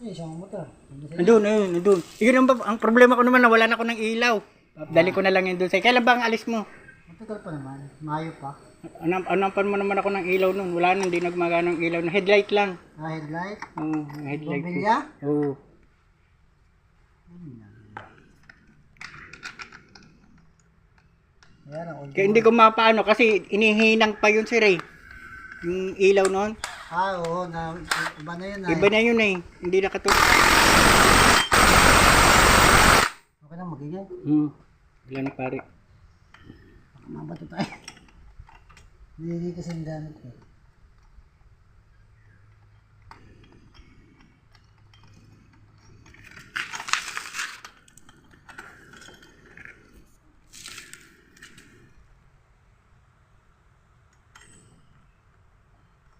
Isang motor. Nandun, ayun, nandun. Yun ang problema ko naman, nawala na ako ng ilaw. Dali ko na lang yun doon sa'yo. Kailan ba ang alis mo? Matagal pa naman. Mayo pa. Anampan mo naman ako ng ilaw nun. Wala na, hindi nagmagana ng ilaw. Na headlight lang. Headlight. Oo, headlight. Bombilya? Oo. Ayan ako. Kaya hindi ko mapaano kasi inihinang pa yun sir eh. Yung ilaw noon. Oo. Iba na yun Iba na yun eh. Hindi nakatulog. Okay lang, magiging. Wala na pare. Mabato tayo. Hindi kasi ang gamit ko.